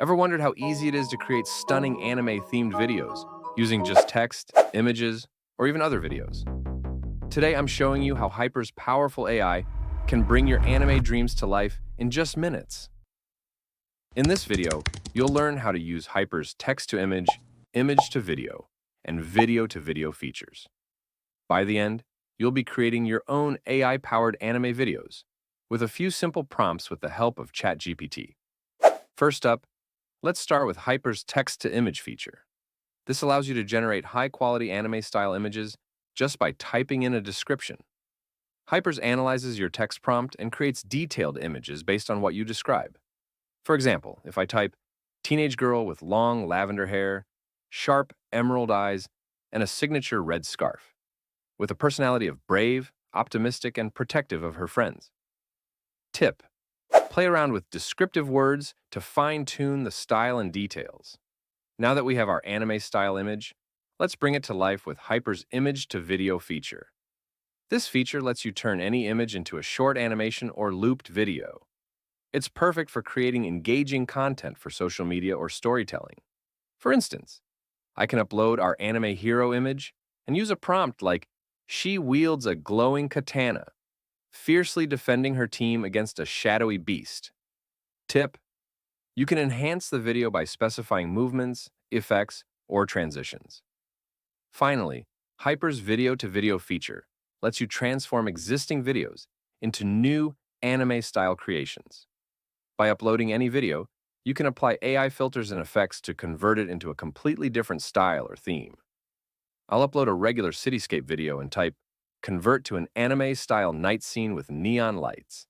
Ever wondered how easy it is to create stunning anime-themed videos using just text, images, or even other videos? Today, I'm showing you how Haiper's powerful AI can bring your anime dreams to life in just minutes. In this video, you'll learn how to use Haiper's text-to-image, image-to-video, and video-to-video features. By the end, you'll be creating your own AI-powered anime videos with a few simple prompts with the help of ChatGPT. First up, let's start with Haiper's text-to-image feature. This allows you to generate high-quality anime-style images just by typing in a description. Haiper's analyzes your text prompt and creates detailed images based on what you describe. For example, if I type, "teenage girl with long lavender hair, sharp emerald eyes, and a signature red scarf," with a personality of brave, optimistic, and protective of her friends. Tip: play around with descriptive words to fine-tune the style and details. Now that we have our anime-style image, let's bring it to life with Haiper's image-to-video feature. This feature lets you turn any image into a short animation or looped video. It's perfect for creating engaging content for social media or storytelling. For instance, I can upload our anime hero image and use a prompt like, "She wields a glowing katana, fiercely defending her team against a shadowy beast." Tip: you can enhance the video by specifying movements, effects, or transitions. Finally, Haiper's video-to-video feature lets you transform existing videos into new anime-style creations. By uploading any video, you can apply AI filters and effects to convert it into a completely different style or theme. I'll upload a regular cityscape video and type, "convert to an anime-style night scene with neon lights."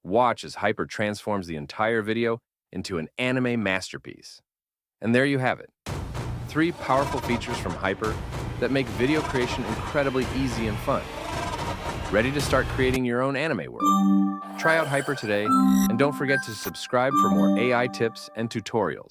Watch as Haiper transforms the entire video into an anime masterpiece. And there you have it. 3 powerful features from Haiper that make video creation incredibly easy and fun. Ready to start creating your own anime world? Try out Haiper today, and don't forget to subscribe for more AI tips and tutorials.